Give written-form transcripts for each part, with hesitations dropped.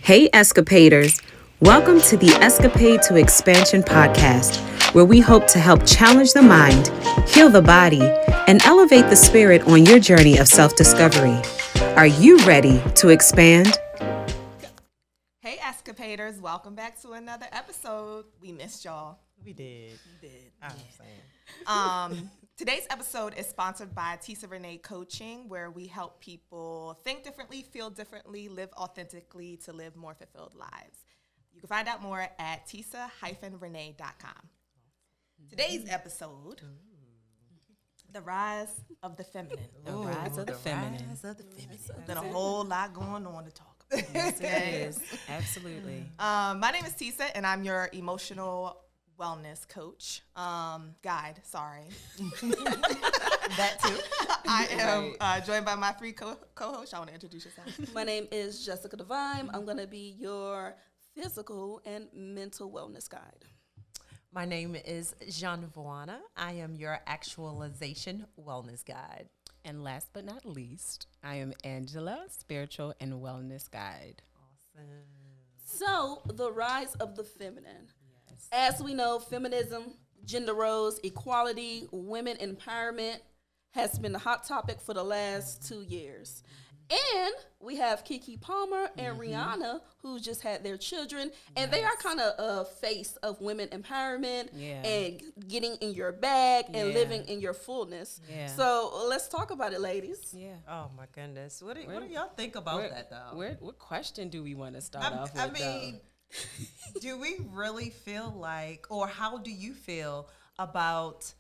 Hey, Xcapaders! Welcome to the Xcapade to Xpansion podcast, where we hope to help challenge the mind, heal the body, and elevate the spirit on your journey of self-discovery. Are you ready to expand? Hey, Xcapaters, welcome back to another episode. We missed y'all. We did. I'm saying. Today's episode is sponsored by Tisa Renee Coaching, where we help people think differently, feel differently, live authentically to live more fulfilled lives. You can find out more at tisa-renee.com. Today's episode, the rise of the feminine. The rise of the feminine. There's been a whole lot going on to talk about. Yes, it is. Absolutely. My name is Tisa, and I'm your emotional wellness coach, guide, sorry. That too. I am joined by my three co-hosts. I want to introduce yourself. My name is Jessica Devine. I'm going to be your physical and mental wellness guide. My name is Jean-Voana. I am your actualization wellness guide. And last but not least, I am Angela, spiritual and wellness guide. Awesome. So, the rise of the feminine. As we know, feminism, gender roles, equality, women empowerment has been the hot topic for the last 2 years. And we have Keke Palmer and Rihanna, who just had their children, and they are kind of a face of women empowerment and getting in your bag and living in your fullness. Yeah. So let's talk about it, ladies. Yeah. Oh my goodness. What do y'all think about that though? What question do we want to start off with? I mean, do we really feel like, or how do you feel about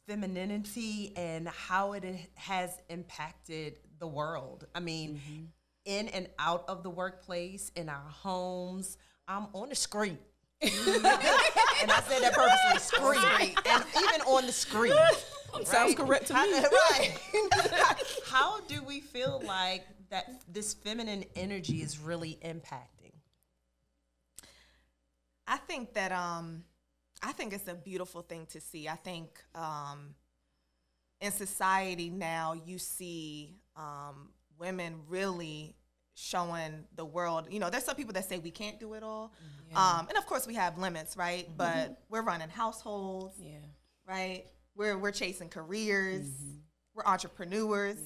femininity and how it has impacted the world? I mean, in and out of the workplace, in our homes, on the screen. And I said that purposely, screen. And even on the screen. Right? Sounds correct to me. Right. How do we feel like that this feminine energy is really impacting? I think that I think it's a beautiful thing to see. I think in society now you see women really showing the world. You know, there's some people that say we can't do it all, and of course we have limits, right? But we're running households, right? We're chasing careers, we're entrepreneurs,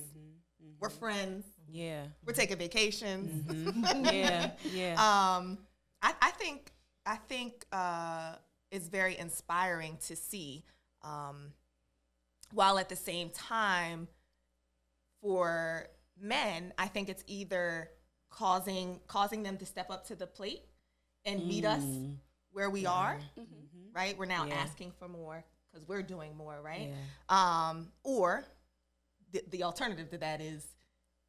we're friends, we're taking vacations. I think it's very inspiring to see, while at the same time, for men, I think it's either causing them to step up to the plate and meet us where we are, right? We're now asking for more because we're doing more, right? Or the alternative to that is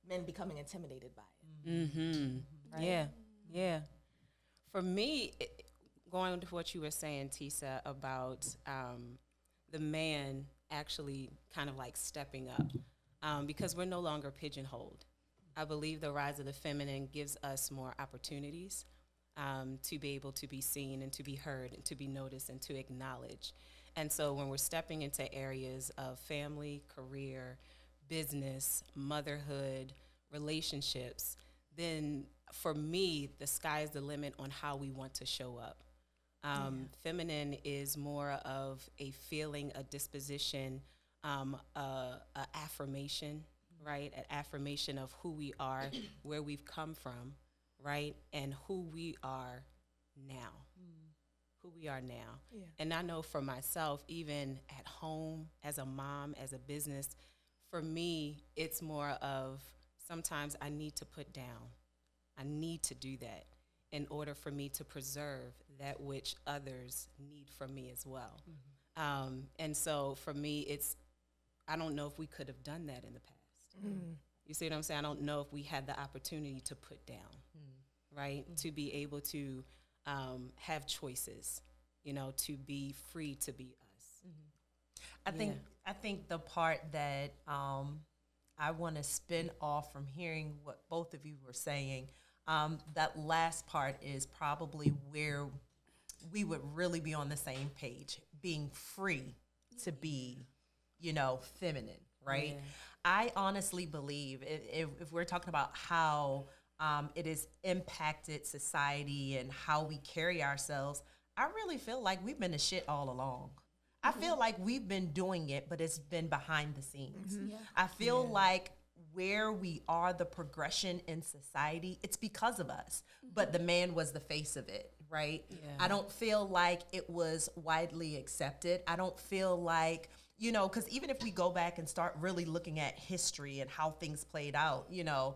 men becoming intimidated by it. Right? Yeah. For me, going to what you were saying, Tisa, about the man actually kind of like stepping up, because we're no longer pigeonholed. I believe the rise of the feminine gives us more opportunities to be able to be seen and to be heard and to be noticed and to acknowledge. And so when we're stepping into areas of family, career, business, motherhood, relationships, then for me, the sky's the limit on how we want to show up. Feminine is more of a feeling, a disposition, a affirmation, right? An affirmation of who we are, where we've come from, right? And who we are now. Who we are now. Yeah. And I know for myself, even at home, as a mom, as a business, for me, it's more of sometimes I need to put down. I need to do that in order for me to preserve that which others need from me as well. And so for me, I don't know if we could have done that in the past. You see what I'm saying? I don't know if we had the opportunity to put down, right? To be able to have choices, you know, to be free to be us. I think the part that I want to spin off from hearing what both of you were saying, that last part is probably where we would really be on the same page, being free to be, feminine, right? Yeah. I honestly believe if we're talking about how it has impacted society and how we carry ourselves, I really feel like we've been the shit all along. I feel like we've been doing it, but it's been behind the scenes. Yeah. I feel like where we are, the progression in society, it's because of us. But the man was the face of it, right? Yeah. I don't feel like it was widely accepted. I don't feel like, you know, because even if we go back and start really looking at history and how things played out, you know,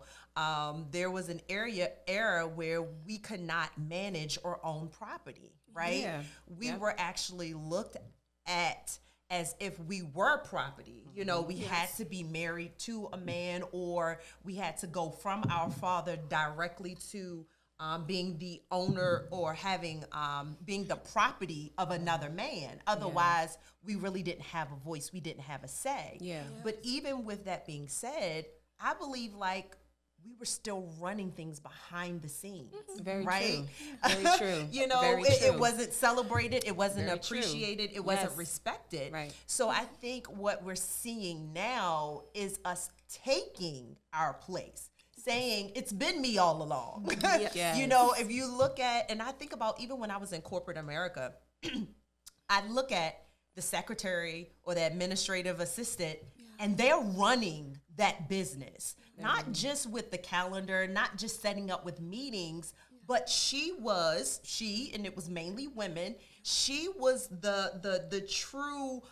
there was an era where we could not manage or own property, right? Yeah. We were actually looked at as if we were property. You know, we had to be married to a man, or we had to go from our father directly to being the owner or having being the property of another man. Otherwise, we really didn't have a voice. We didn't have a say. Yeah. But even with that being said, I believe like we were still running things behind the scenes. Very right? true. Very true. You know, Very it true. wasn't celebrated, it wasn't Very true. appreciated, it wasn't Yes. respected. Right. So I think what we're seeing now is us taking our place, saying it's been me all along. Yes. You know, if you look at, and I think about even when I was in corporate America, I look at the secretary or the administrative assistant, and they're running that business, not just with the calendar, not just setting up with meetings, but she, and it was mainly women, she was the true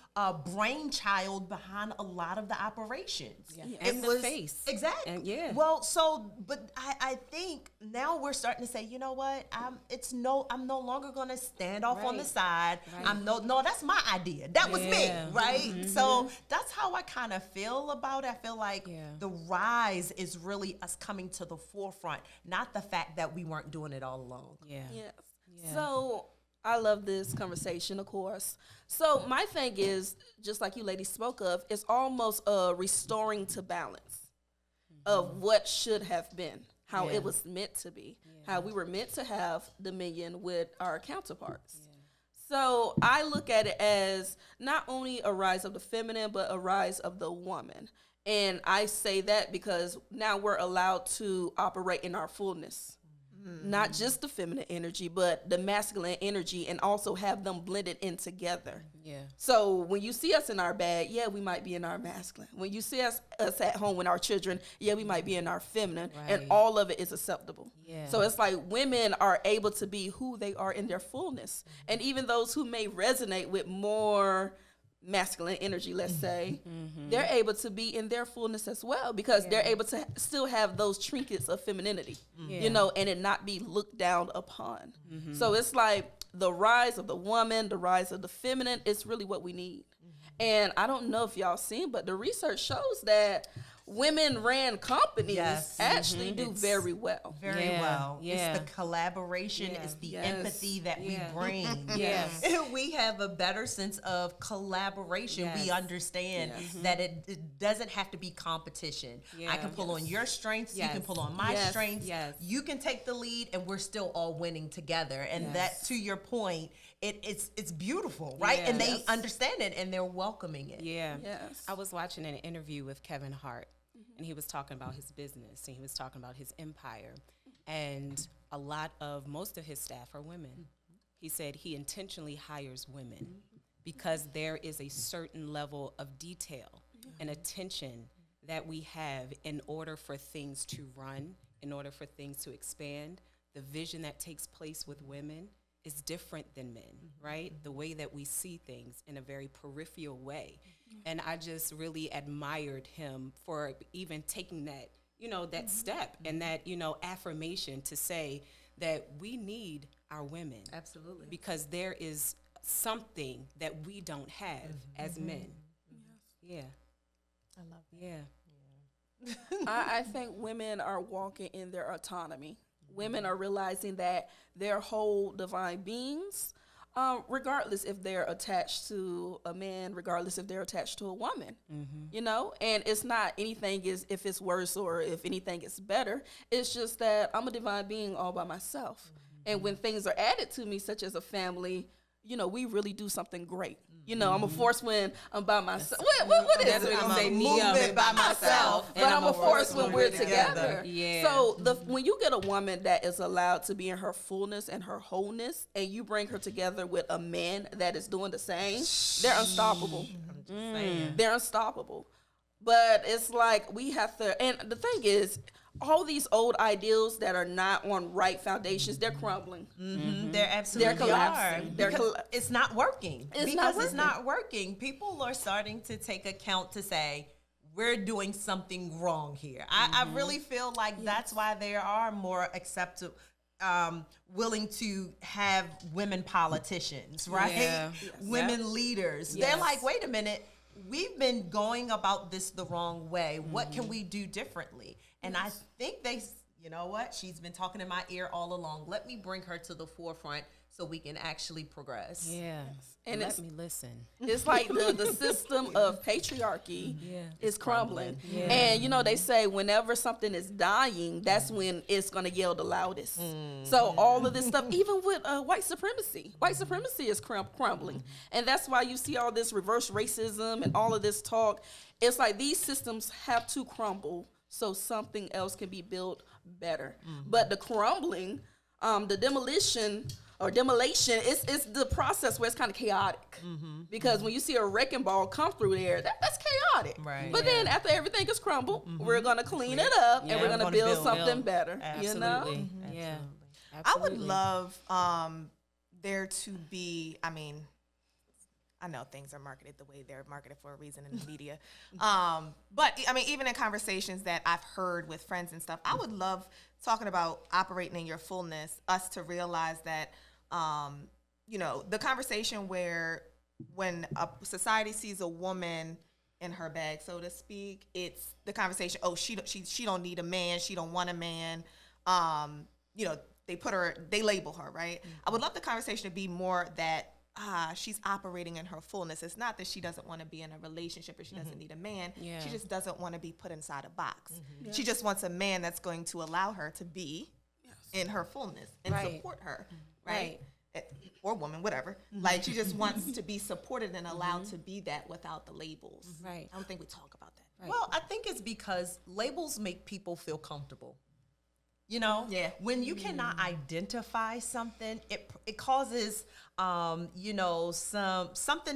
brainchild behind a lot to the operations. Yeah. It And the was face. Exactly. And yeah. Well, so, but I think now we're starting to say, you know what? I'm no longer going to stand off on the Right. side. Right. No, that's my idea. That was me, Yeah. right? So that's how I kind of feel about it. I feel like Yeah. the rise is really us coming to the forefront, not the fact that we weren't doing it all along. Yeah. Yes. Yeah. So I love this conversation, of course. So my thing is, just like you ladies spoke of, it's almost a restoring to balance of what should have been, how Yeah. it was meant to be, how we were meant to have dominion with our counterparts. So I look at it as not only a rise of the feminine, but a rise of the woman. And I say that because now we're allowed to operate in our fullness. Not just the feminine energy, but the masculine energy, and also have them blended in together. Yeah. So when you see us in our bag, yeah, we might be in our masculine. When you see us at home with our children, yeah, we might be in our feminine, and Right. all of it is acceptable. Yeah. So it's like women are able to be who they are in their fullness. And even those who may resonate with more masculine energy, let's say, they're able to be in their fullness as well, because they're able to still have those trinkets of femininity, you know, and it not be looked down upon. So it's like the rise of the woman, the rise of the feminine, it's really what we need. And I don't know if y'all seen, but the research shows that women ran companies Yes. actually do It's very well. Very Yeah, well. yeah. It's the collaboration, Yeah. it's the Yes. empathy that Yeah. we bring. Yes. We have a better sense of collaboration. We Yes. understand that it doesn't have to be competition. Yeah. I can pull on your strengths, you can Yes. pull on my Yes. strengths. Yes. You can take the lead, and we're still all winning together. And that, to your point, it's beautiful, right? And they Yes. understand it, and they're welcoming it. Yeah. Yes. I was watching an interview with Kevin Hart, and he was talking about his business, and he was talking about his empire. And most of his staff are women. He said he intentionally hires women because there is a certain level of detail and attention that we have in order for things to run, in order for things to expand. The vision that takes place with women is different than men, right? The way that we see things in a very peripheral way. And I just really admired him for even taking that, that step and that, affirmation to say that we need our women. Absolutely. Because there is something that we don't have as men. Yeah. I love that. Yeah. I think women are walking in their autonomy. Women are realizing that they're whole divine beings, regardless if they're attached to a man, regardless if they're attached to a woman, and it's not anything is if it's worse or if anything is better. It's just that I'm a divine being all by myself. And when things are added to me, such as a family, we really do something great. You know, I'm a force when I'm by myself. What is That's it? what I'm say a me movement by myself, but I'm a force when we're together. Yeah. So when you get a woman that is allowed to be in her fullness and her wholeness, and you bring her together with a man that is doing the same, they're unstoppable. They're unstoppable. But it's like we have to, and the thing is, all these old ideals that are not on right foundations, they're crumbling. They're absolutely collapsing. It's not working. It's not working. People are starting to take account to say, we're doing something wrong here. I really feel like that's why there are more acceptable, willing to have women politicians, right? Yeah. Women leaders. Yes. They're like, wait a minute, we've been going about this the wrong way. What can we do differently? And I think you know what? She's been talking in my ear all along. Let me bring her to the forefront so we can actually progress. Yeah. And Let me listen. It's like the system of patriarchy is crumbling. Yeah. And, you know, they say whenever something is dying, that's when it's going to yell the loudest. So all of this stuff, even with white supremacy is crumbling. And that's why you see all this reverse racism and all of this talk. It's like these systems have to crumble so something else can be built better. But the crumbling, the demolition, it's the process where it's kind of chaotic. Because when you see a wrecking ball come through there, that's chaotic. Right. But then after everything is crumbled, we're going to clean it up and we're going to build something better. Absolutely. You know? Yeah. I would Absolutely. love there to be, I know things are marketed the way they're marketed for a reason in the media. But even in conversations that I've heard with friends and stuff, I would love talking about operating in your fullness, us to realize that, the conversation where when a society sees a woman in her bag, so to speak, it's the conversation, she don't need a man, she don't want a man. They label her, right? I would love the conversation to be more that she's operating in her fullness. It's not that she doesn't want to be in a relationship or she doesn't need a man. Yeah. She just doesn't want to be put inside a box. She just wants a man that's going to allow her to be in her fullness and support her, right? Or woman, whatever. Like, she just wants to be supported and allowed to be that without the labels. Right. I don't think we talk about that. Right. Well, I think it's because labels make people feel comfortable. You know, Yeah. When you cannot identify something, it causes, something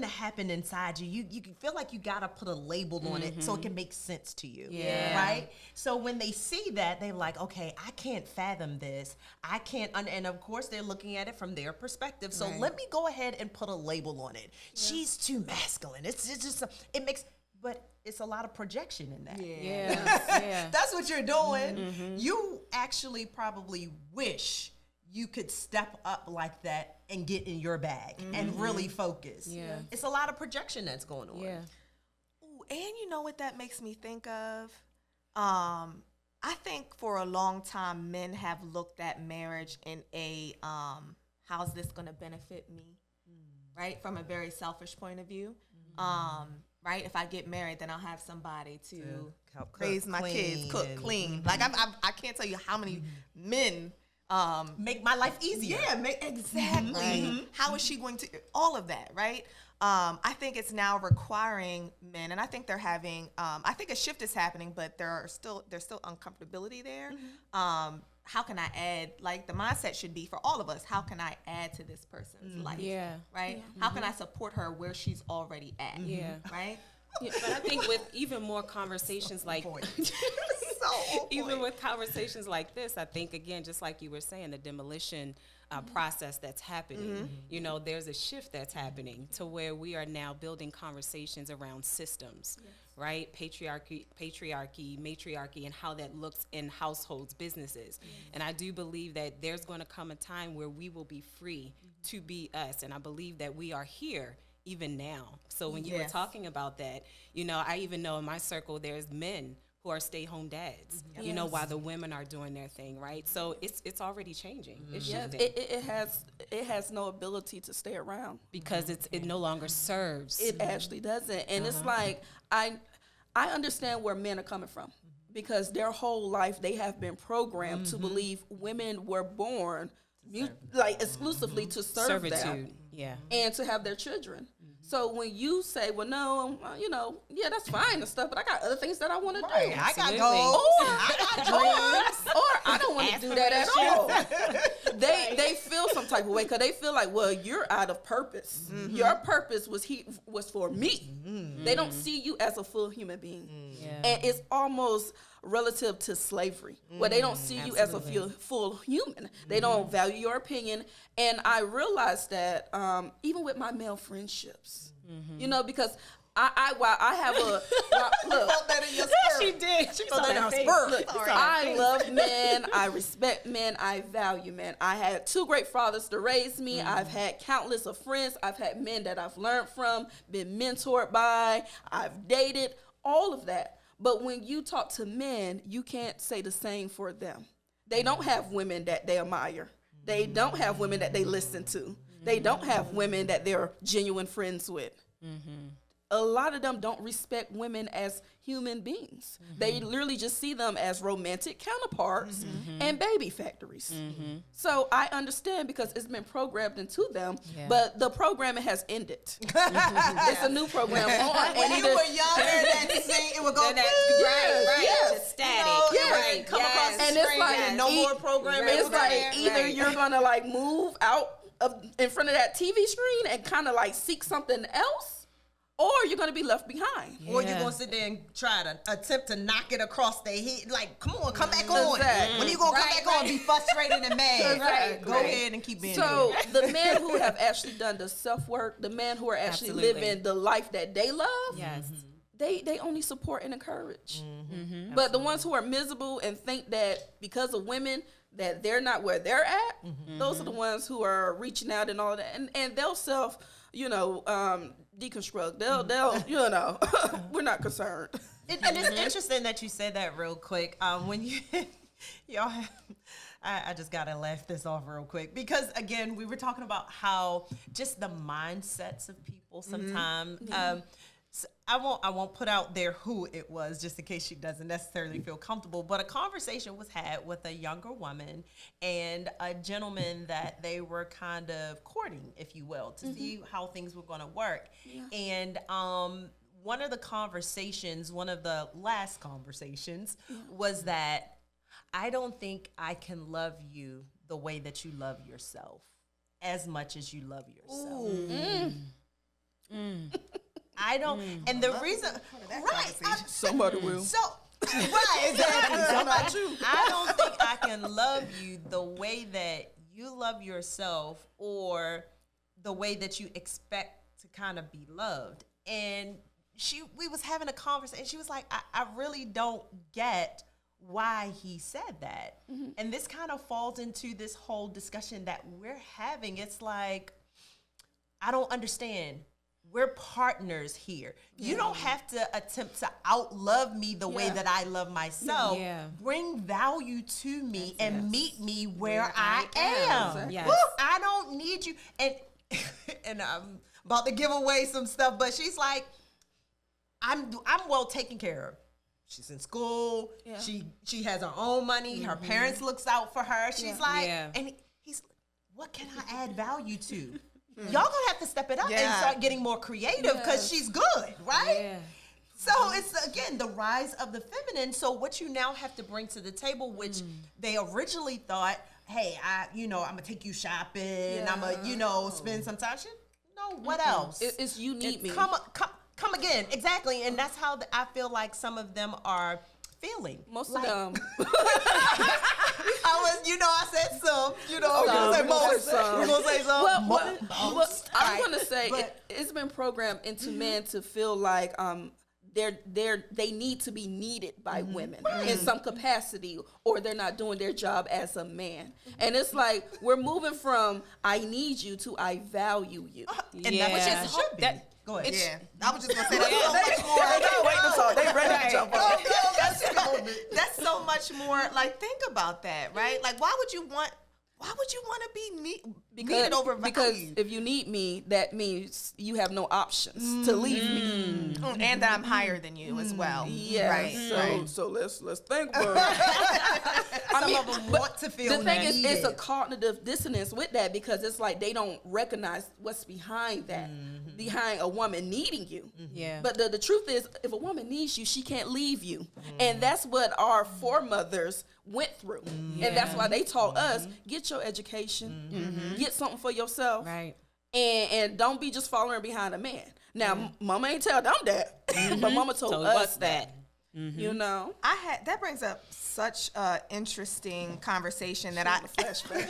to happen inside you. You can feel like you gotta put a label on it so it can make sense to you. Yeah. Right. So when they see that, they're like, okay, I can't fathom this. I can't, and of course they're looking at it from their perspective. So let me go ahead and put a label on it. Yeah. She's too masculine. It's just it makes. But it's a lot of projection in that. Yeah. That's what you're doing. You actually probably wish you could step up like that and get in your bag and really focus. Yeah. It's a lot of projection that's going on. Yeah. Ooh, and you know what that makes me think of? I think for a long time, men have looked at marriage in a, how's this going to benefit me? Right? From a very selfish point of view. Right? If I get married, then I'll have somebody to help raise cook, my kids, clean, cook, and- clean. Like, I can't tell you how many men Make my life easier. Yeah, exactly. How is she going to, all of that, right? I think it's now requiring men, and I think they're having, I think a shift is happening, but there's still uncomfortability there. How can I add, like, the mindset should be for all of us, how can I add to this person's life? Yeah. Right? How can I support her where she's already at? Yeah. Right? Yeah, but I think with even more conversations like even with conversations like this, I think, again, just like you were saying, the demolition process that's happening, you know, there's a shift that's happening to where we are now building conversations around systems, right? Patriarchy, matriarchy, and how that looks in households, businesses. And I do believe that there's going to come a time where we will be free to be us. And I believe that we are here even now. So when you were talking about that, you know, I even know in my circle there's men who are stay-home dads, you know, while the women are doing their thing, right? So it's already changing. It's shifting. It has no ability to stay around Because it no longer serves. It actually doesn't. And it's like, I understand where men are coming from, because their whole life they have been programmed to believe women were born like exclusively to serve them Servitude. Yeah. and to have their children. So when you say, well, no, yeah, that's fine and stuff, but I got other things that I want to do. I got Absolutely. goals. I got dreams. Or I don't want to do that at all. They feel some type of way because they feel like, well, you're out of purpose. Your purpose was for me. They don't see you as a full human being. And it's almost relative to slavery, where they don't see you as a full human. They don't value your opinion. And I realized that even with my male friendships, because I have a look. Felt that in your Yes, spirit. she did. She Felt that in her face. spirit. Look, I love men. I respect men. I value men. I had 2 great fathers to raise me. I've had countless of friends. I've had men that I've learned from, been mentored by. I've dated, all of that. But when you talk to men, you can't say the same for them. They don't have women that they admire. They don't have women that they listen to. They don't have women that they're genuine friends with. A lot of them don't respect women as human beings. They literally just see them as romantic counterparts and baby factories. So I understand because it's been programmed into them, but the programming has ended. It's a new program on. When you were younger, it would go, It's static. Right. Come across the And it's screen like, and no more programming. It's like either you're gonna like move out in front of that TV screen and kind of like seek something else, or you're going to be left behind. Or you're going to sit there and try to attempt to knock it across their head. Like, come on, come back on. Exactly. When are you going to come back on and be frustrated and mad? Exactly. Go ahead and keep being So the men who have actually done the self-work, the men who are actually living the life that they love, they only support and encourage. But the ones who are miserable and think that because of women that they're not where they're at, those are the ones who are reaching out and all that. And they'll deconstruct. They'll we're not concerned. And it's interesting that you said that real quick. When y'all have, I just gotta laugh this off real quick because again, we were talking about how just the mindsets of people sometimes. So I won't put out there who it was just in case she doesn't necessarily feel comfortable, but a conversation was had with a younger woman and a gentleman that they were kind of courting, if you will, to see how things were going to work. And one of the last conversations was that I don't think I can love you the way that you love yourself as much as you love yourself. I don't, and the reason, Somebody will. Exactly. I don't think I can love you the way that you love yourself or the way that you expect to kind of be loved. And we was having a conversation. She was like, I really don't get why he said that. And this kind of falls into this whole discussion that we're having. It's like, I don't understand. We're partners here. You don't have to attempt to outlove me the way that I love myself. Bring value to me and meet me where I am. Yes. I don't need you. And I'm about to give away some stuff, but she's like, I'm well taken care of. She's in school. She has her own money. Her parents looks out for her. She's like, and he's, what can I add value to? Y'all gonna have to step it up and start getting more creative because she's good, right? So it's, again, the rise of the feminine. So what you now have to bring to the table, which they originally thought, hey, I'm gonna take you shopping. I'm gonna, spend some time. No, what else? It's you need me. Come again. Exactly. And that's how I feel like some of them are feeling. Most of them. I said some. You're gonna say most. You're gonna say some. Well, I'm gonna say it's been programmed into men to feel like they need to be needed by women in some capacity, or they're not doing their job as a man. And it's like we're moving from I need you to I value you. And that's what should be. Go ahead. I was just gonna say that. They ready to jump on. That's so much more. Like, think about that, right? Like, why would you want to Needed over because valued. if you need me, that means you have no options to leave me. And that I'm higher than you as well. Yeah. Right. So let's think about it. Some of them want to feel The thing is, needed. it's a cognitive dissonance with that because it's like they don't recognize what's behind that, behind a woman needing you. Yeah. But the truth is, if a woman needs you, she can't leave you. And that's what our foremothers went through. And that's why they taught us, get your education, get something for yourself, Right. and don't be just following behind a man. Now, mama ain't tell them that, but mama told us that. You know? That brings up such an interesting conversation that I flashback.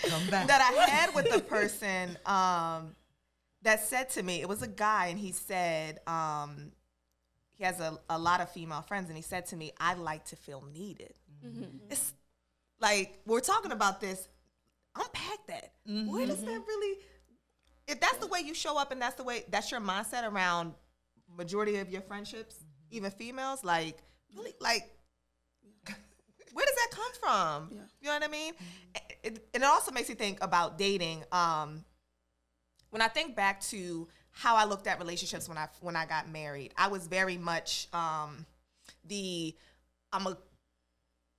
Come back. That I had with the person that said to me, it was a guy, and he said he has a lot of female friends, and he said to me, I like to feel needed. It's like, we're talking about this, unpack that. Where does that really, if that's the way you show up and that's your mindset around majority of your friendships, even females, like, really, like, where does that come from? Yeah. You know what I mean? And it also makes you think about dating. When I think back to how I looked at relationships when I got married, I was very much I'm a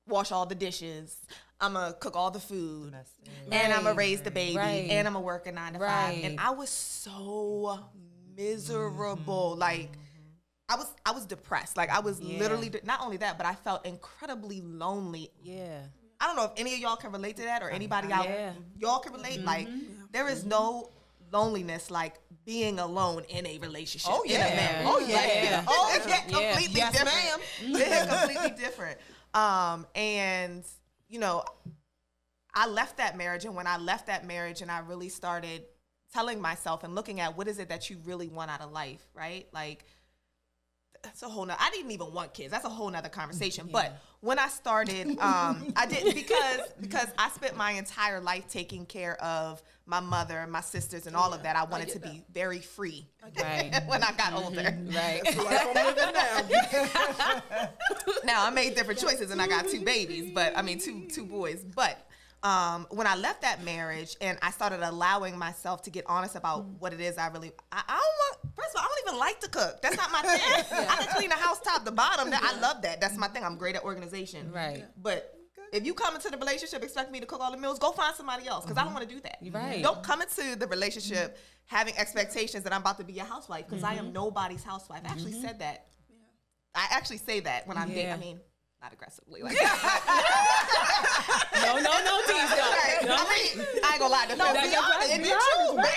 wash all the dishes, I'm gonna cook all the food, and I'm gonna raise the baby, and I'm gonna work a 9 to 5, and I was so miserable. Like I was depressed. Like I was literally not only that, but I felt incredibly lonely. Yeah. I don't know if any of y'all can relate to that, or anybody out y'all can relate. Like there is no loneliness like being alone in a relationship. Oh, yeah. In a marriage. Oh, yeah. Like, oh yeah, Yeah. completely Yes, different. ma'am. Yeah, completely different. And you know, I left that marriage, and when I left that marriage, and I really started telling myself and looking at what is it that you really want out of life, right? Like that's a whole nother, I didn't even want kids. That's a whole nother conversation. But when I started, I didn't because I spent my entire life taking care of my mother and my sisters and all of that. I wanted to be very free when I got older. Right. Now I made different choices and I got 2 babies, but I mean two boys. But when I left that marriage and I started allowing myself to get honest about what it is I don't want, first of all, I don't even like to cook. That's not my thing. I can clean the house top to bottom. I love that. That's my thing. I'm great at organization. Right. But if you come into the relationship expecting me to cook all the meals, go find somebody else because I don't want to do that. Right. Don't come into the relationship having expectations that I'm about to be your housewife because I am nobody's housewife. I actually said that. I actually say that when I'm dating. I mean, not aggressively. Like No, T's. I ain't gonna lie.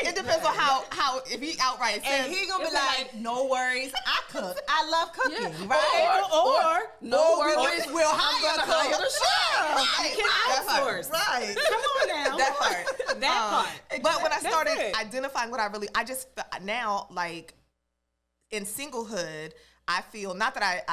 It depends on how if he outright says, And he gonna be like, no worries, I cook. I love cooking, Yeah. right? Or no worries, we'll hire I'm gonna hire the chef. You can outsource. Right. Come on now. That part. That part. But when I That's started it. identifying what I just now, like in singlehood, I feel not that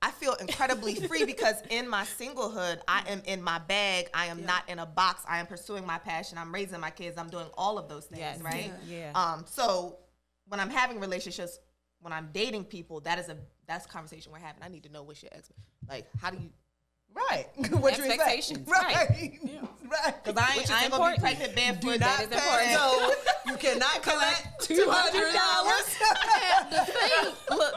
I feel incredibly free because in my singlehood, I am in my bag. I am not in a box. I am pursuing my passion. I'm raising my kids. I'm doing all of those things, Yes. right? Yeah. So when I'm having relationships, when I'm dating people, that's a conversation we're having. I need to know what's your like, how do you, Right. What you Expectations. Right. Right. Right. because I ain't gonna be important. pregnant barefoot. Do not That is pay. important. So you cannot collect $200.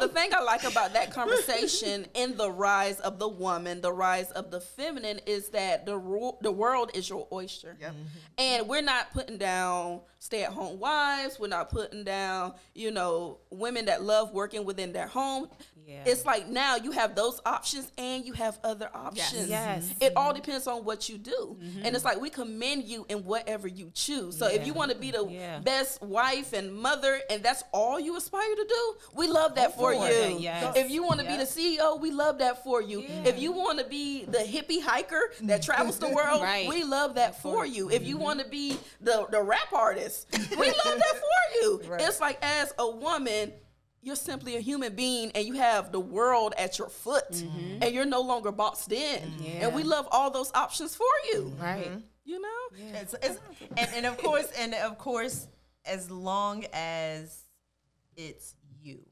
The thing I like about that conversation in the rise of the woman, the rise of the feminine, is that the world is your oyster. Yep. And we're not putting down stay-at-home wives. We're not putting down, women that love working within their home. Yeah. It's like now you have those options and you have other options. Yes. It all depends on what you do. And it's like we commend you in whatever you choose. So if you want to be the best wife and mother and that's all you aspire to do, we love that for you. it. Yes. If you want to be the CEO, we love that for you. If you want to be the hippie hiker that travels the world, Right. we love that for you. If you want to be the rap artist, we love that for you. Right. It's like as a woman, you're simply a human being and you have the world at your foot and you're no longer boxed in. And we love all those options for you. Right. You know? and of course, as long as it's you.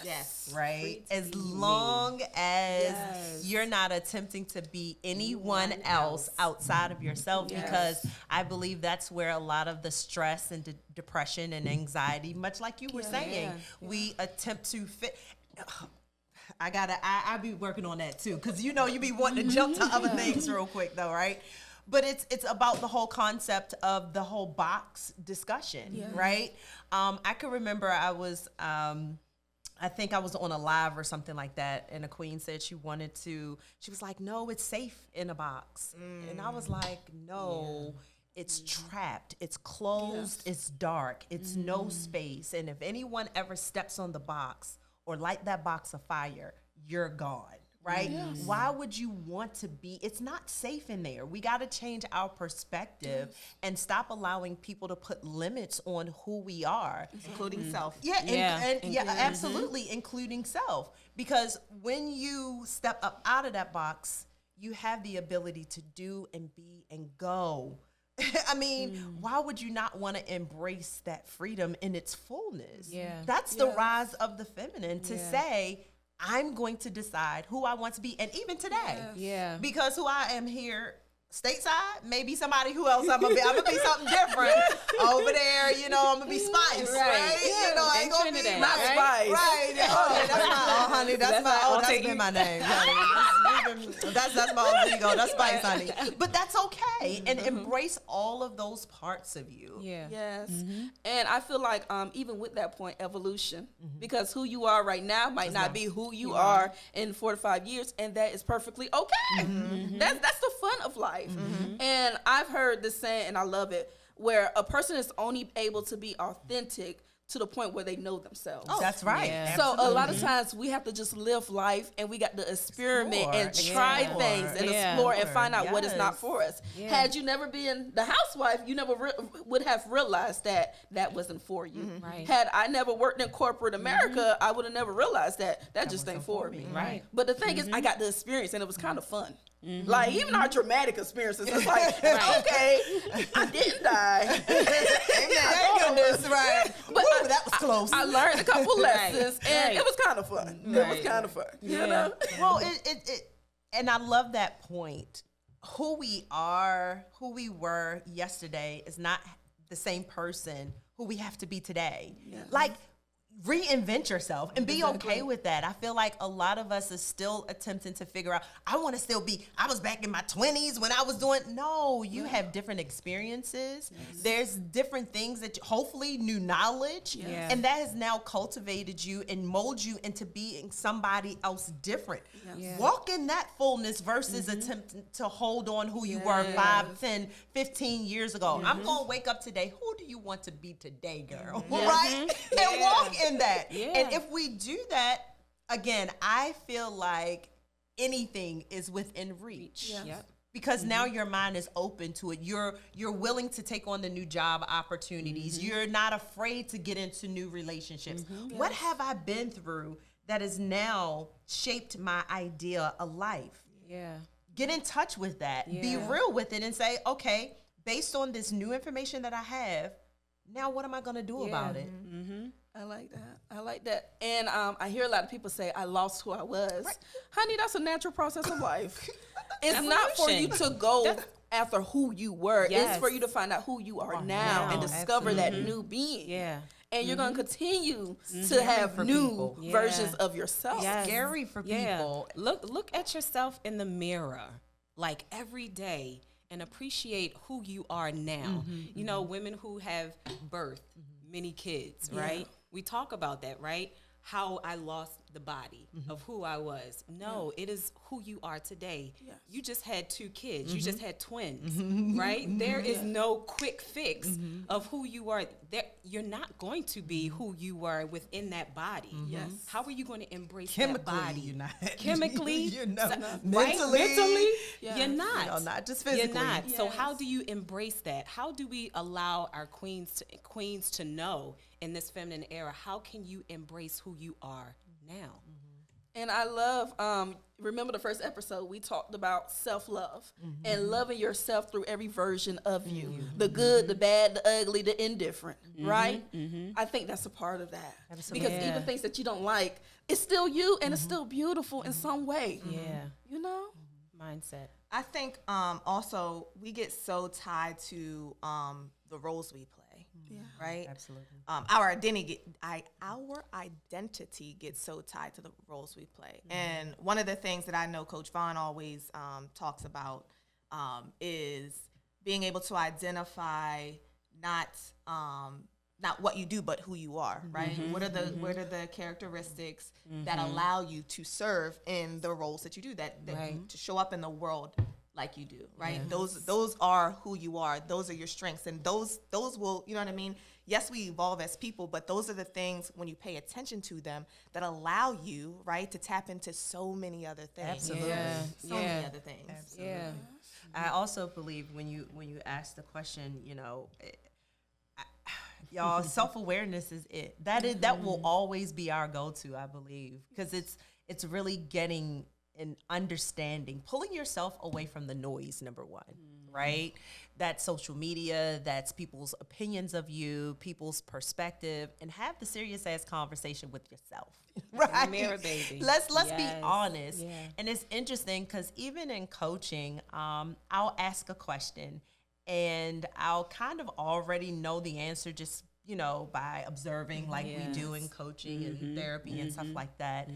Yes. Right? Free to As be long as Yes. you're not attempting to be anyone else outside of yourself, Yes. because I believe that's where a lot of the stress and depression and anxiety, much like you were saying, we attempt to fit. I be working on that too, because you be wanting to jump to other things real quick though, right? But it's about the whole concept of the whole box discussion, right? I can remember I think I was on a live or something like that, and a queen said she was like, no, it's safe in a box. And I was like, no, it's trapped, it's closed, it's dark, it's no space. And if anyone ever steps on the box or light that box of fire, you're gone. Right? Yes. Why would you want to be? It's not safe in there. We got to change our perspective and stop allowing people to put limits on who we are, including self. Absolutely, including self. Because when you step up out of that box, you have the ability to do and be and go. I mean, why would you not want to embrace that freedom in its fullness? Yeah. That's the rise of the feminine, to say, I'm going to decide who I want to be. And even today, because who I am here stateside, maybe somebody who else I'm gonna be. I'm gonna be something different over there. I'm gonna be Spice, right? I ain't gonna be not Spice, right? Honey, that's been my name. That's my old ego. That's Spice, honey. But that's okay, and embrace all of those parts of you. Yes. And I feel like even with that point, evolution, because who you are right now might not be who you are in 4 to 5 years, and that is perfectly okay. That's the fun of life. And I've heard this saying, and I love it, where a person is only able to be authentic to the point where they know themselves. That's right. Yeah. So a lot of times we have to just live life, and we got to experiment and try things and explore and find out what is not for us. Had you never been the housewife, you never would have realized that wasn't for you. Right. Had I never worked in corporate America, I would have never realized that just ain't for me. Right. But the thing is, I got the experience, and it was kind of fun. Like, even our dramatic experiences, it's like, okay, I didn't die. Thank goodness, right? But that was close. I learned a couple lessons, and it was kind of fun. It was kind of fun, you know? Well, and I love that point. Who we are, who we were yesterday is not the same person who we have to be today. Like, reinvent yourself and be okay with that. I feel like a lot of us is still attempting to figure out, I want to still be, I was back in my 20s when I was doing, no, you have different experiences. There's different things that hopefully new knowledge, and that has now cultivated you and molded you into being somebody else different. Walk in that fullness versus attempting to hold on who you were 5, 10, 15 years ago. I'm going to wake up today. Who do you want to be today, girl? Right? And walk in that. And if we do that, again, I feel like anything is within reach. Because now your mind is open to it. You're willing to take on the new job opportunities. You're not afraid to get into new relationships. What have I been through that has now shaped my idea of life? Get in touch with that. Be real with it and say, okay, based on this new information that I have, now what am I going to do about it? I like that. And I hear a lot of people say, I lost who I was. Honey, that's a natural process of life. It's not for you to go after who you were. It's for you to find out who you are now and discover that new being. And you're going to continue to have new versions of yourself. Scary for people. Look at yourself in the mirror, like every day, and appreciate who you are now. You know, women who have birthed many kids, right? We talk about that, right? How I lost the body of who I was. No, it is who you are today. You just had 2 kids. You just had twins, right? There is no quick fix of who you are. You're not going to be who you were within that body. How are you going to embrace that body? You're not. Chemically, you're not. Right? Mentally, you're not. No, not just physically. You're not. So how do you embrace that? How do we allow our queens to know in this feminine era? How can you embrace who you are now? And I love, remember the first episode, we talked about self-love and loving yourself through every version of you. The good, the bad, the ugly, the indifferent, right? I think that's a part of that. Absolutely. Because even things that you don't like, it's still you and it's still beautiful in some way. Yeah. You know? Mindset. I think also we get so tied to the roles we play. Yeah. Right. Absolutely. Our identity gets so tied to the roles we play. And one of the things that I know Coach Vaughn always talks about is being able to identify not what you do, but who you are. Right. What are the characteristics that allow you to serve in the roles that you do, that to show up in the world like you do, right? Yeah. Those are who you are. Those are your strengths, and those will, you know what I mean? Yes, we evolve as people, but those are the things, when you pay attention to them, that allow you, right, to tap into so many other things. Absolutely. So many other things. Absolutely. Yeah. I also believe when you ask the question, y'all, self-awareness is it. That will always be our go-to, I believe, because it's really getting and understanding, pulling yourself away from the noise, number one, right? That's social media, that's people's opinions of you, people's perspective, and have the serious ass conversation with yourself, right? Mirror baby. Let's be honest. Yeah. And it's interesting because even in coaching, I'll ask a question and I'll kind of already know the answer just by observing like we do in coaching and therapy and stuff like that.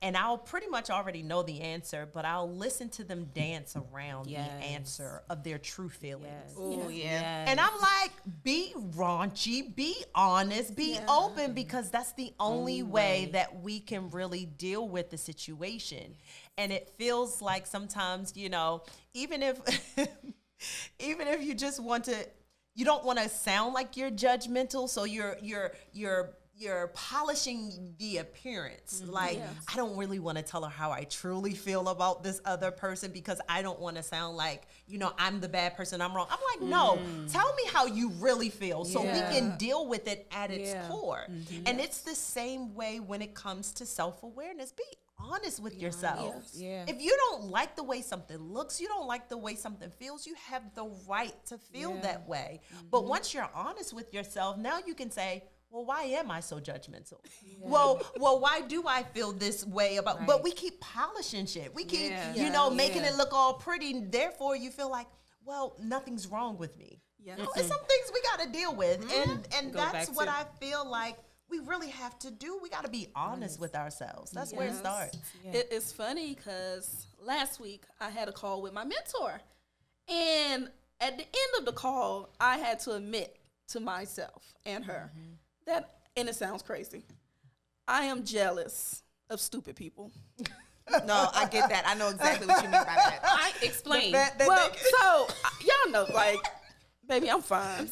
And I'll pretty much already know the answer, but I'll listen to them dance around the answer of their true feelings. Oh, yeah. And I'm like, be raunchy, be honest, be open, because that's the only way that we can really deal with the situation. And it feels like sometimes, even if you just want to, you don't want to sound like you're judgmental, so you're polishing the appearance. Like, I don't really want to tell her how I truly feel about this other person because I don't want to sound like, I'm the bad person, I'm wrong. I'm like, no, tell me how you really feel so we can deal with it at its core. And it's the same way when it comes to self-awareness. Be honest with yourself. Yeah. If you don't like the way something looks, you don't like the way something feels, you have the right to feel that way. But once you're honest with yourself, now you can say, well, why am I so judgmental? Well, why do I feel this way about, but we keep polishing shit. We keep, making it look all pretty. Therefore you feel like, well, nothing's wrong with me. It's some things we got to deal with. And that's what I feel like we really have to do. We got to be honest with ourselves. That's where it starts. It's funny because last week I had a call with my mentor. And at the end of the call, I had to admit to myself and her that, and it sounds crazy, I am jealous of stupid people. No, I get that. I know exactly what you mean by that. I explain. Well, so y'all know, like, baby, I'm fine.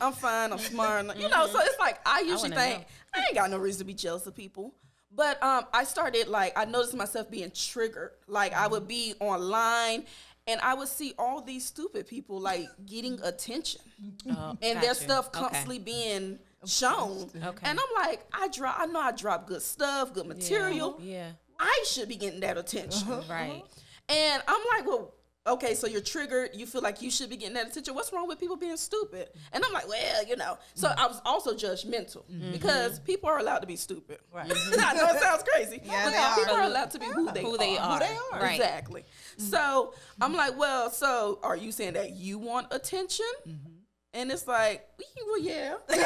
I'm fine. I'm smart. So it's like I usually think I ain't got no reason to be jealous of people. But I started, I noticed myself being triggered. Like, I would be online and I would see all these stupid people, getting attention. And their stuff constantly being shown. Okay. And I'm like, I know I drop good stuff, good material. Yeah. I should be getting that attention. Right. And I'm like, well, okay, so you're triggered. You feel like you should be getting that attention. What's wrong with people being stupid? And I'm like, well, So I was also judgmental because people are allowed to be stupid. Right. I know it sounds crazy. Yeah, but people are allowed to be who they are. Right. Exactly. So I'm like, well, so are you saying that you want attention? And it's like, well, yeah. Right.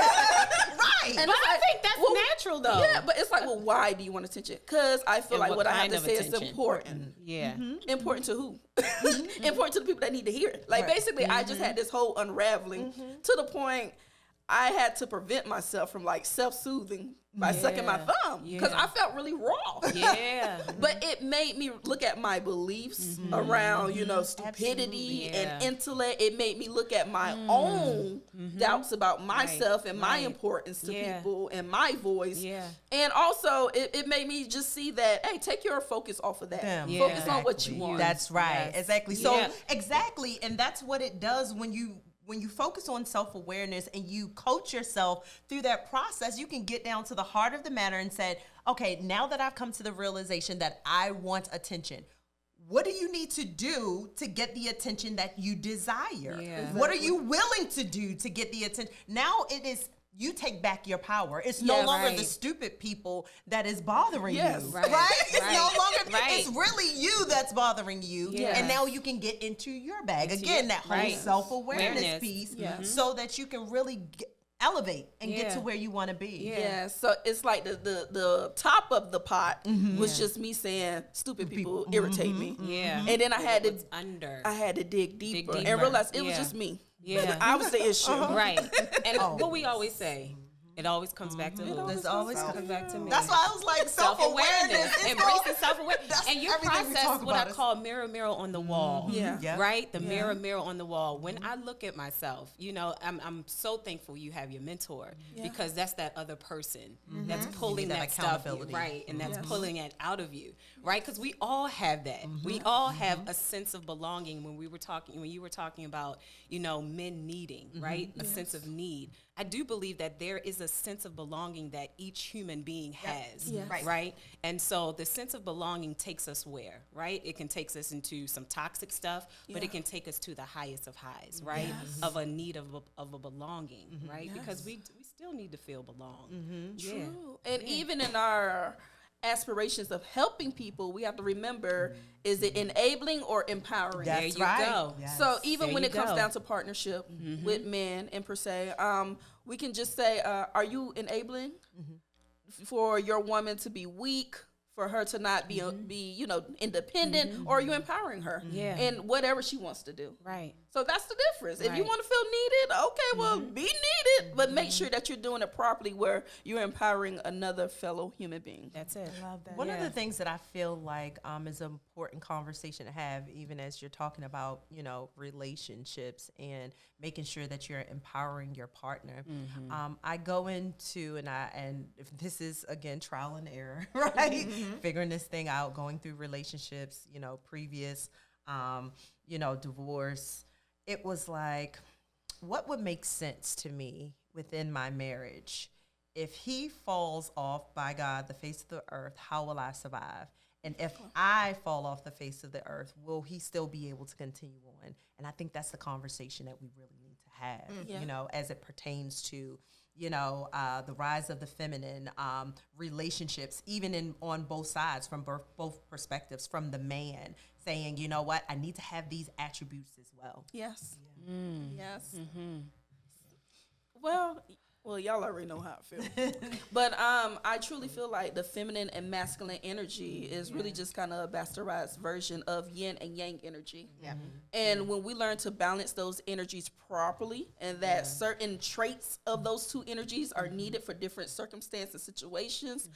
And but I think that's natural, though. Yeah, but it's like, well, why do you want attention? Because I feel like what I have to say is important. Yeah. Important to who? Important to the people that need to hear it. Basically, I just had this whole unraveling to the point I had to prevent myself from self-soothing by sucking my thumb because I felt really raw. Yeah. But it made me look at my beliefs around, stupidity and intellect. It made me look at my own doubts about myself and my importance to people and my voice. Yeah. And also, it made me just see that, hey, take your focus off of that. Focus on what you want. That's right. Yes. Exactly. So, exactly. And that's what it does when when you focus on self-awareness and you coach yourself through that process, you can get down to the heart of the matter and say, okay, now that I've come to the realization that I want attention, what do you need to do to get the attention that you desire? Yeah. What are you willing to do to get the attention? Now it is, you take back your power. It's no longer the stupid people that is bothering you. Right? It's no longer, it's really you that's bothering you. Yes. And now you can get into your bag. Again, that whole self-awareness piece so that you can really elevate and get to where you want to be. Yeah, so it's like the top of the pot was just me saying stupid people irritate me. Yeah. And then I had to I had to dig deeper and realize it was just me. Yeah. I was the issue. Right. And what we always say, it always comes back to who? It always comes back to me. That's why I was like, self-awareness. Embracing self-awareness. And you everything we process talk what I about call mirror on the wall. Yeah. Right? The mirror on the wall. When I look at myself, you know, I'm so thankful you have your mentor because that's that other person that's pulling that stuff, right? And that's pulling it out of you, right? Because we all have that. We all have a sense of belonging when you were talking about, you know, men needing, right? A sense of need. I do believe that there is a sense of belonging that each human being has, right? And so the sense of belonging takes us where, right? It can take us into some toxic stuff, but it can take us to the highest of highs, right? Of a need of a belonging, right? Because we still need to feel belong. True. And even in our aspirations of helping people, we have to remember, is it enabling or empowering? There you go. Yes. So even when it comes down to partnership with men and per se, we can just say, are you enabling for your woman to be weak, for her to not be you know, independent, or are you empowering her in whatever she wants to do? Right. So that's the difference. If you want to feel needed, okay, well, be needed, but make sure that you're doing it properly where you're empowering another fellow human being. That's it. I love that. One of the things that I feel like is an important conversation to have, even as you're talking about, you know, relationships and making sure that you're empowering your partner. I go into, and if this is, again, trial and error, right? Figuring this thing out, going through relationships, you know, previous, you know, divorce. It was like, what would make sense to me within my marriage? If he falls off, by God, the face of the earth, how will I survive? And if I fall off the face of the earth, will he still be able to continue on? And I think that's the conversation that we really need to have, you know, as it pertains to, you know, the rise of the feminine, relationships, even on both sides, from both perspectives, from the man saying, you know what, I need to have these attributes as well. Yes. Yes. Well, y'all already know how I feel. But I truly feel like the feminine and masculine energy is really just kind of a bastardized version of yin and yang energy. And when we learn to balance those energies properly, and that certain traits of those two energies are needed for different circumstances and situations,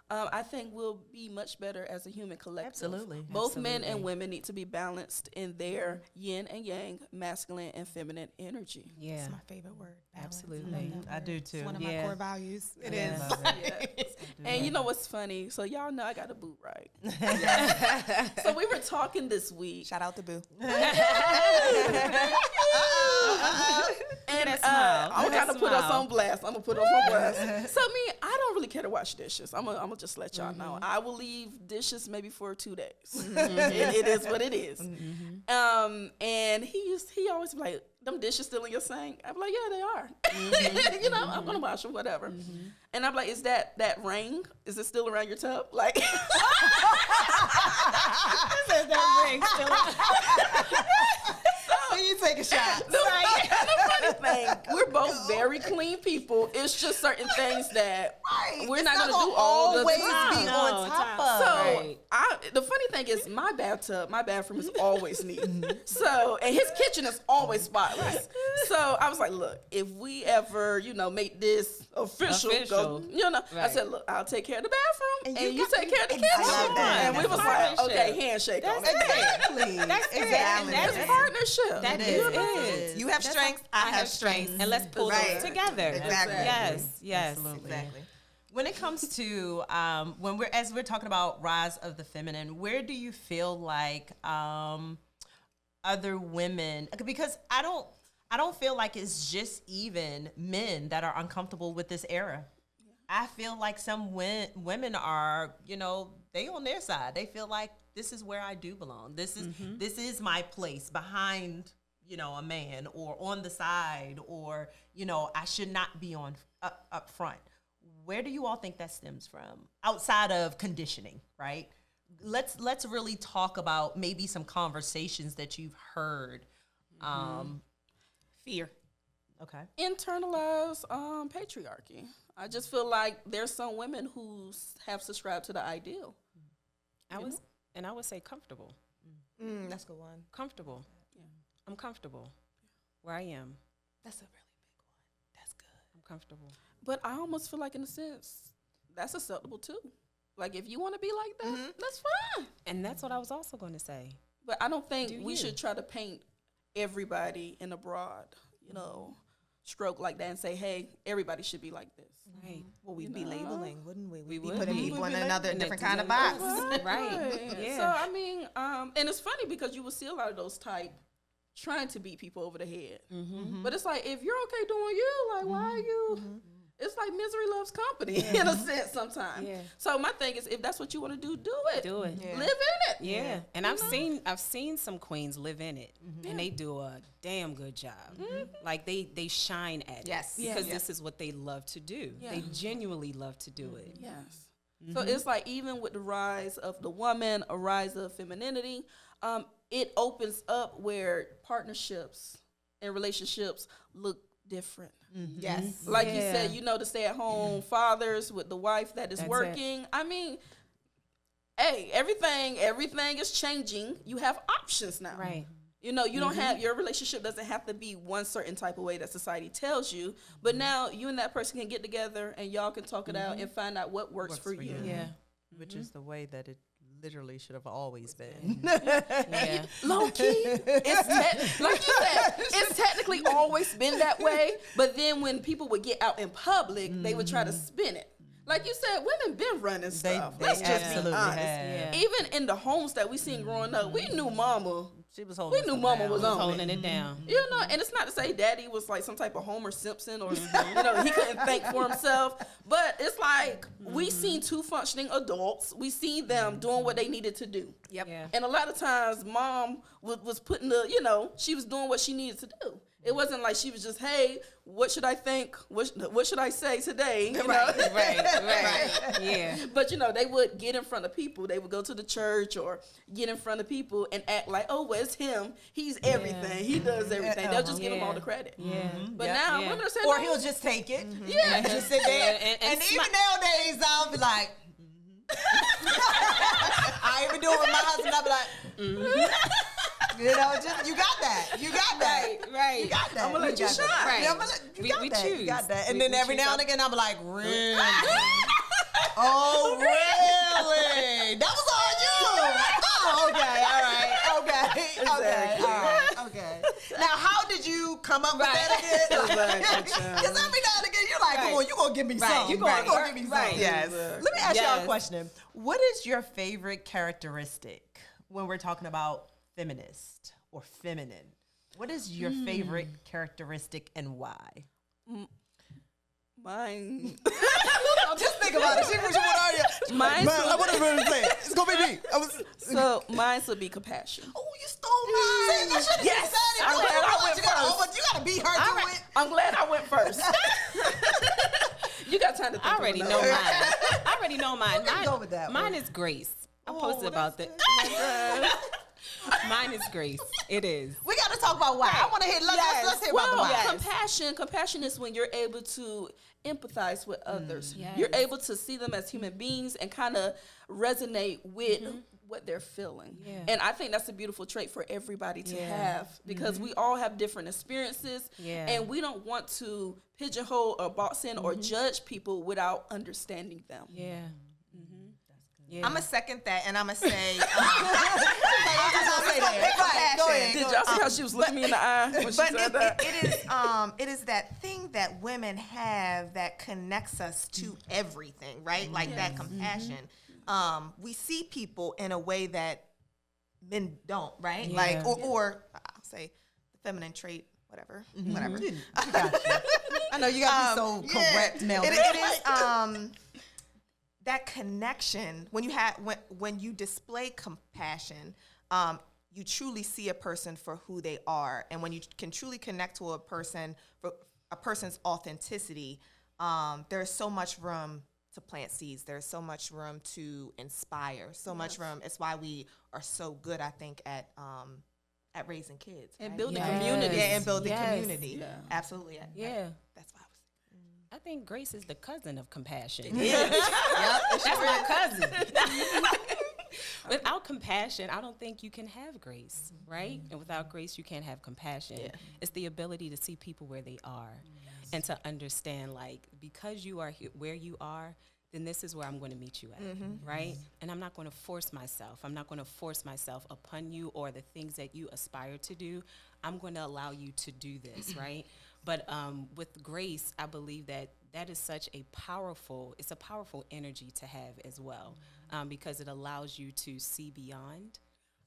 I think we'll be much better as a human collective. Absolutely. Both men and women need to be balanced in their yin and yang, masculine and feminine energy. Yeah. It's my favorite word. Balance. Absolutely. I do too. It's one of my core values. It is. And you know what's funny? So y'all know I got a boo, right? So we were talking this week. Shout out to Boo. And I'm gonna put us on blast. I'm gonna put us on blast. So me, I don't really care to wash dishes. I'm gonna just let y'all know. I will leave dishes maybe for 2 days. It is what it is. And he always be like, them dishes still in your sink? I'm like, yeah, they are. You know, I'm gonna wash them, whatever. And I'm like, is that ring? Is it still around your tub? Like, You take a shot. the funny thing, we're both very clean people. It's just certain things that we're not gonna do all the time. Be on top of. So the funny thing is, my bathroom is always neat. So, and his kitchen is always spotless. So I was like, look, if we ever, you know, make this official. Go, you know, I said, look, I'll take care of the bathroom, and you take care of the kitchen. love that. And we was like, okay, handshake on it. Exactly. Exactly. That's partnership. That is it. You have strengths, I have strengths. And let's pull those together. Exactly. Yes. Absolutely. Exactly. When it comes to as we're talking about rise of the feminine, where do you feel like other women? Because I I don't feel like it's just even men that are uncomfortable with this era. I feel like some women are, they on their side. They feel like this is where I do belong. This is my place behind, a man, or on the side, or, I should not be up front. Where do you all think that stems from? Outside of conditioning, right? Let's really talk about maybe some conversations that you've heard. Fear. Okay. Internalized patriarchy. I just feel like there's some women who have subscribed to the ideal. I would say comfortable. That's a good one. Comfortable. Yeah. I'm comfortable where I am. That's a really big one. That's good. I'm comfortable. But I almost feel like, in a sense, that's acceptable too. Like, if you want to be like that, that's fine. And that's what I was also going to say. But I don't think we should try to paint everybody in a broad, stroke like that and say, hey, everybody should be like this. Right. Well, we'd be labeling, wouldn't we? We'd be would putting be. people in another different kind of box. Right. Yeah. So, I mean, and it's funny because you will see a lot of those type trying to beat people over the head. But it's like, if you're okay doing you, like, why are you... It's like misery loves company in a sense sometimes. Yeah. So my thing is, if that's what you want to do, do it. Do it. Yeah. Live in it. Yeah. And I've seen some queens live in it, and they do a damn good job. Like they shine at it. Yes. Because this is what they love to do. Yeah. They genuinely love to do it. Yes. So it's like, even with the rise of the woman, a rise of femininity, it opens up where partnerships and relationships look different. Yes. Like you said, the stay-at-home fathers with the wife that is working. I mean, hey, everything is changing. You have options now. Right. You don't have, your relationship doesn't have to be one certain type of way that society tells you. But now you and that person can get together and y'all can talk it out and find out what works for you. Yeah. Which is the way that it literally should have always been. Low key, it's like you said, it's technically always been that way. But then when people would get out in public, they would try to spin it. Like you said, women been running stuff. Let's just be honest. Even in the homes that we seen growing up, we knew mama. She was holding. We knew mama was on holding it down. And it's not to say daddy was like some type of Homer Simpson or he couldn't think for himself. But it's like we seen two functioning adults. We seen them doing what they needed to do. Yep. Yeah. And a lot of times, mom was putting she was doing what she needed to do. It wasn't like she was just, hey, what should I think? What should I say today? Right. Yeah. But they would get in front of people. They would go to the church or get in front of people and act like, oh, well, it's him. He's everything. He does everything. They'll just give him all the credit. Yeah. But now women are saying, or he'll just take it. Yeah. Just sit there. And even nowadays, I'll be like, I even do it with my husband. I'll be like, just you got that. You got that. Right. You got that. I'm gonna let you shine. Right. Yeah, you got We that. choose. You got that. And We then every choose now and again, I'm like, really? Oh, really? That was on you. Oh, okay. All right. Okay. Okay. All right. Okay. Now, how did you come up with that again? Because every now and again, you're like, come on, you're going to give me something. You're going to give me something. Yes. Let me ask y'all a question. What is your favorite characteristic when we're talking about feminist or feminine? What is your favorite characteristic and why? Mine. Just think about it. Which one are you? Mine. I want to say it. It's gonna be me. So mine would be compassion. Oh, you stole mine. Yes. I'm glad I went first. You gotta beat her to it. I'm glad I went first. You got time to think. I already know mine. I already know mine. Go with that Mine one. is grace. I posted about that. Mine is grace. It is. We got to talk about why. I want to hear. Let's hear about the why. Compassion is when you're able to empathize with others. You're able to see them as human beings and kind of resonate with what they're feeling. Yeah. And I think that's a beautiful trait for everybody to have, because we all have different experiences, and we don't want to pigeonhole or box in or judge people without understanding them. Yeah. Yeah. I'm gonna second that, and I'm gonna say, Go ahead. Did y'all see how she was looking me in the eye when she said that? It is that thing that women have that connects us to everything, right? Like that compassion. We see people in a way that men don't, right? Yeah. Like, or I'll say the feminine trait whatever, whatever. I know you got to be so correct now. It is that connection when you display compassion. You truly see a person for who they are, and when you can truly connect to a person for a person's authenticity, there's so much room to plant seeds. There's so much room to inspire. So much room. It's why we are so good, I think, at raising kids and right? building Yes. community. Yeah, and building Yes. community. Yeah. Absolutely. Yeah. That's why I was. I think grace is the cousin of compassion. Yep. That's my cousin. Without compassion, I don't think you can have grace, right? And without grace, you can't have compassion. Yeah. It's the ability to see people where they are and to understand, like, because you are where you are, then this is where I'm going to meet you at, right? And I'm not going to force myself. I'm not going to force myself upon you or the things that you aspire to do. I'm going to allow you to do this, right? But with grace, I believe that is such a powerful energy to have as well, because it allows you to see beyond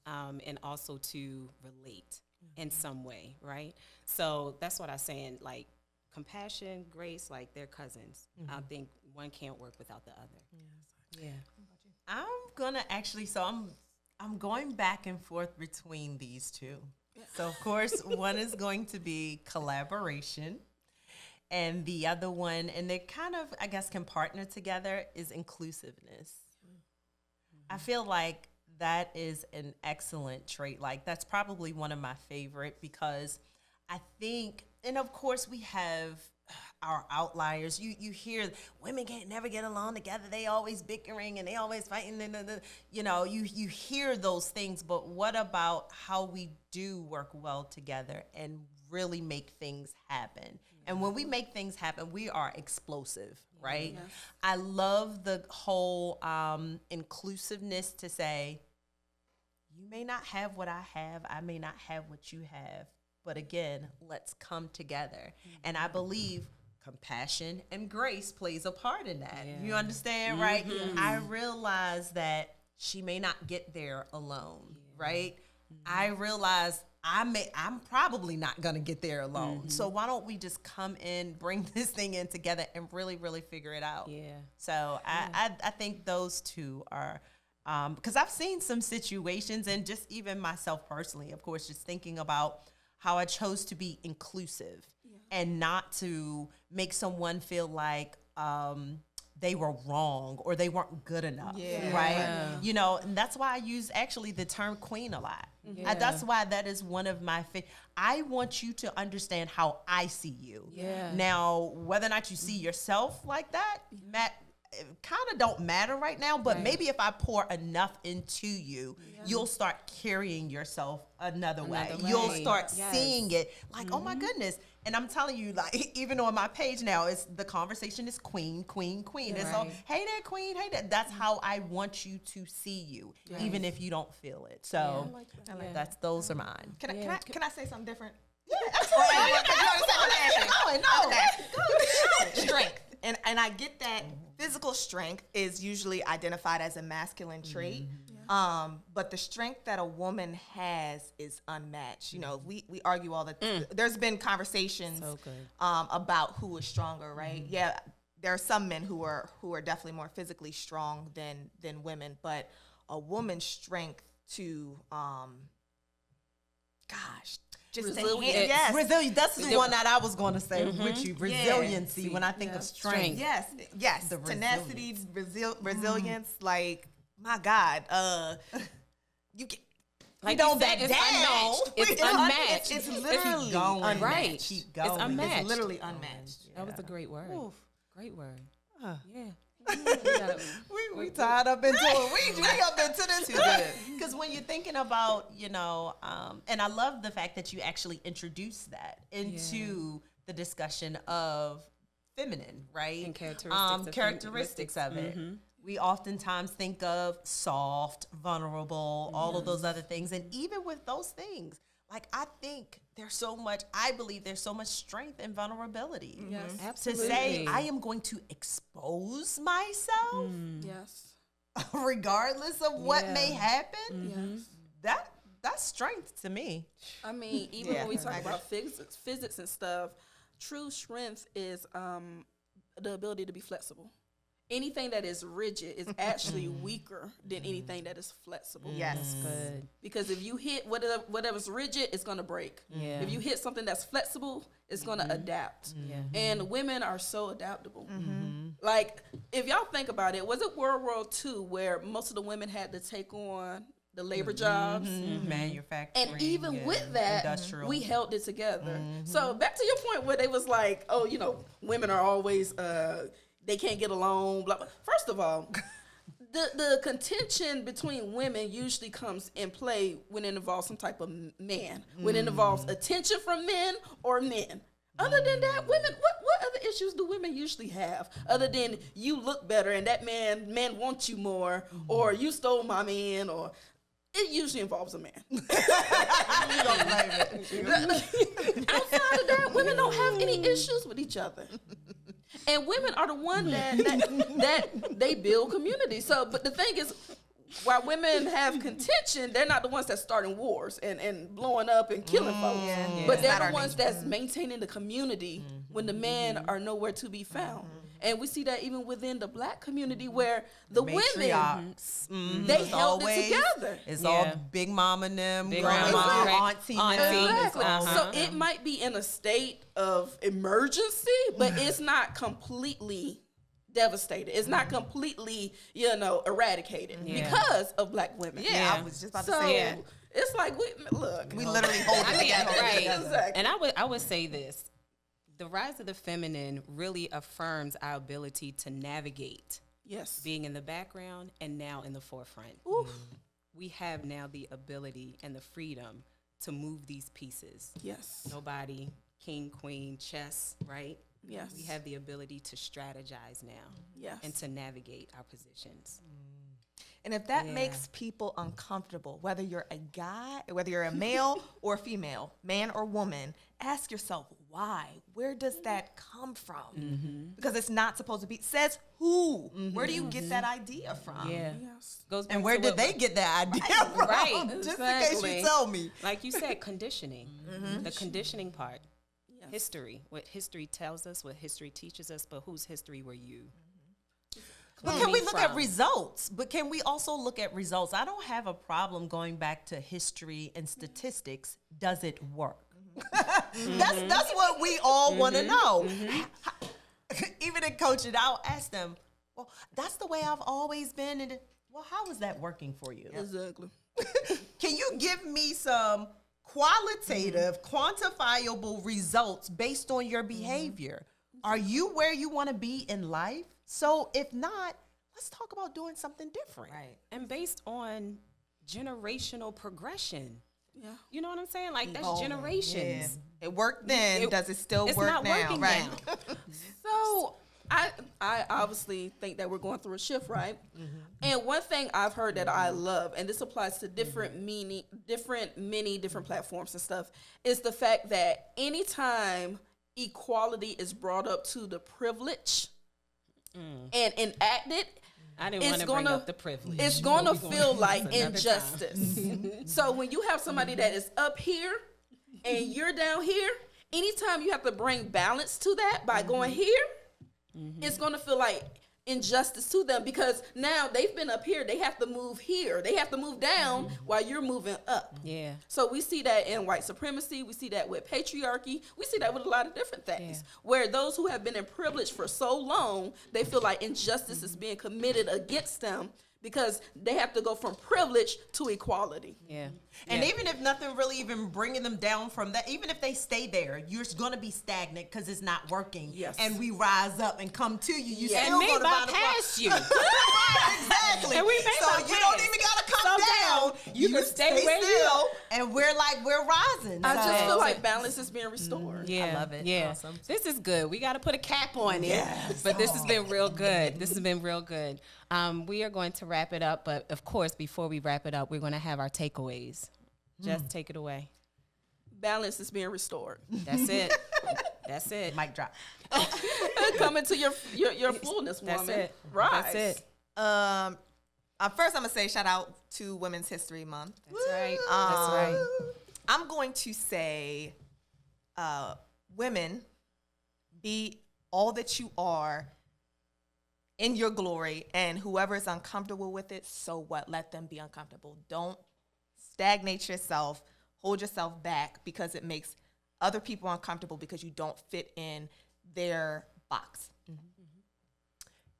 and also to relate in some way, right? So that's what I'm saying, like compassion, grace, like they're cousins. I think one can't work without the other. Yeah. I'm gonna actually. So I'm going back and forth between these two. So of course, one is going to be collaboration, and the other one, and they kind of, I guess, can partner together, is inclusiveness. I feel like that is an excellent trait. Like that's probably one of my favorite, because I think, and of course we have our outliers. You hear women can't never get along together. They always bickering and they always fighting. You hear those things, but what about how we do work well together and really make things happen? And when we make things happen, we are explosive, right? Yes. I love the whole inclusiveness to say, you may not have what I have, I may not have what you have, but again, let's come together. And I believe compassion and grace plays a part in that. You understand, right? I realize that she may not get there alone, right? I realize I'm probably not going to get there alone. So why don't we just come in, bring this thing in together and really, really figure it out? Yeah. So I think those two are, because I've seen some situations, and just even myself personally, of course, just thinking about how I chose to be inclusive and not to make someone feel like they were wrong or they weren't good enough, right? You know, and that's why I use actually the term queen a lot. That's why that is one of my I want you to understand how I see you. Now, whether or not you see yourself like that, kind of don't matter right now, but maybe if I pour enough into you, you'll start carrying yourself another way. You'll start seeing it like, oh my goodness. And I'm telling you, like, even on my page now, it's the conversation is queen, queen, queen. And so, hey there, queen, hey there. That's how I want you to see you, even if you don't feel it. So those are mine. Can I say something different? Yeah, Strength. And I get that physical strength is usually identified as a masculine trait. But the strength that a woman has is unmatched. You know, we argue all the there's been conversations about who is stronger, right? Yeah, there are some men who are definitely more physically strong than women, but a woman's strength to just Resilience. Resilience. That's the one that I was going to say with you. Resiliency. When I think of strength. Yes. The Tenacity, resilience. Like, my God, you can. Like don't you said, back it's down. unmatched. It's unmatched. It's literally unmatched. Right. Keep going. It's unmatched. It's literally unmatched. That was a great word. Great word. Yeah. We tied up into it. We up into this. Because when you're thinking about, you know, and I love the fact that you actually introduced that into the discussion of feminine, right? And characteristics of it. We oftentimes think of soft, vulnerable, all of those other things. And even with those things, like, I believe there's so much strength and vulnerability. Yes. Absolutely. To say, I am going to expose myself Yes. regardless of what may happen. Yes. That's strength to me. I mean, even when we talk I about physics and stuff, true strength is the ability to be flexible. Anything that is rigid is actually weaker than anything that is flexible. Yes. Good. Because if you hit whatever's rigid, it's going to break. Yeah. If you hit something that's flexible, it's going to adapt. Yeah. And women are so adaptable. Like, if y'all think about it, was it World War II where most of the women had to take on the labor jobs? Manufacturing. And even with that, industrial. we held it together. So back to your point where they was like, oh, you know, women are always, they can't get along. Blah, blah. First of all, the contention between women usually comes in play when it involves some type of man, when it involves attention from men or men. Other than that, women, what other issues do women usually have other than you look better and that man wants you more, or you stole my man, or it usually involves a man. Outside of that, women don't have any issues with each other. And women are the one that they build community. So, but the thing is, while women have contention, they're not the ones that's starting wars and blowing up and killing folks. But they're the ones that's maintaining the community when the men are nowhere to be found. And we see that even within the Black community where the women, they held it together. It's all Big Mama and them, Big grandma, Mama, auntie. Exactly. So it might be in a state of emergency, but it's not completely devastated. It's not completely, eradicated because of Black women. Yeah, I was just about to So say that. it's like, We literally hold it together. Right. Exactly. And I would say this. The rise of the feminine really affirms our ability to navigate Yes. being in the background and now in the forefront. We have now the ability and the freedom to move these pieces. Yes. Nobody, king, queen, chess, right? Yes. We have the ability to strategize now Yes. and to navigate our positions. And if that makes people uncomfortable, whether you're a guy, whether you're a male or female, man or woman, ask yourself why. Where does that come from? Because it's not supposed to be. Says who? Where do you get that idea from? Yeah. Yes. Goes back And where to did what- they get that idea from? Right. Just in case Exactly. you tell me. Like you said, conditioning. The conditioning part. History. What history tells us, what history teaches us, but whose history were you? But can we coming look at from? results? But can we also look at results? I don't have a problem going back to history and statistics. Does it work? That's what we all want to know. Even in coaching, I'll ask them, well, that's the way I've always been. And well, how is that working for you? Exactly. Can you give me some qualitative, quantifiable results based on your behavior? Are you where you want to be in life? So if not, let's talk about doing something different. Right. And based on generational progression. Yeah. You know what I'm saying? Like that's generations. It worked then. Does it still It's work not now? working Right. now. So I obviously think that we're going through a shift, right? And one thing I've heard that I love, and this applies to many different platforms and stuff, is the fact that anytime equality is brought up to the privilege and enacted, I didn't want to bring up the privilege. it's going to But we feel gonna- like that's another injustice. So when you have somebody that is up here and you're down here, anytime you have to bring balance to that by going here, it's going to feel like injustice to them because now they've been up here. They have to move here. They have to move down while you're moving up. Yeah. So we see that in white supremacy. We see that with patriarchy. We see that with a lot of different things where those who have been in privilege for so long, they feel like injustice is being committed against them because they have to go from privilege to equality. Yeah. And even if nothing really even bringing them down from that, even if they stay there, you're going to be stagnant because it's not working. Yes. And we rise up and come to you. You Yes. still And may gonna find a bypass you. Exactly. And we may so you don't bypass. even got to come down. You can stay where you still. And we're rising. I just So- feel like balance is being restored. Yeah, I love it. Yeah, Awesome. This is good. We got to put a cap on it. But this has been real good. This has been real good. We are going to wrap it up, but of course, before we wrap it up, we're going to have our takeaways. Just take it away. Balance is being restored. That's it. That's it. Mic drop. Come into your fullness, That's woman. it. Rise. That's it. I First, I'm going to say shout out to Women's History Month. That's right. That's right. I'm going to say, women, be all that you are in your glory, and whoever is uncomfortable with it, so what? Let them be uncomfortable. Don't stagnate yourself, hold yourself back because it makes other people uncomfortable because you don't fit in their box.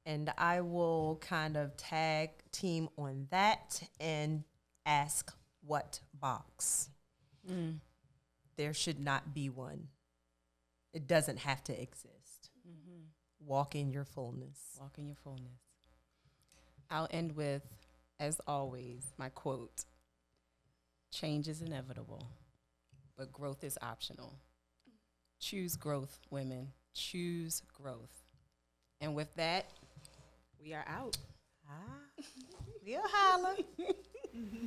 And I will kind of tag team on that and ask what box. There should not be one. It doesn't have to exist. Walk in your fullness. Walk in your fullness. I'll end with, as always, my quote: change is inevitable, but growth is optional. Choose growth, women. Choose growth. And with that, we are out. We'll holla.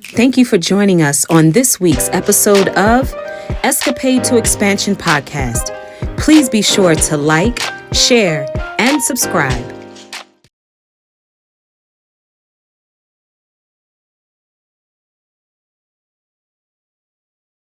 Thank you for joining us on this week's episode of Xcapade to Xpansion podcast. Please be sure to like, share, and subscribe.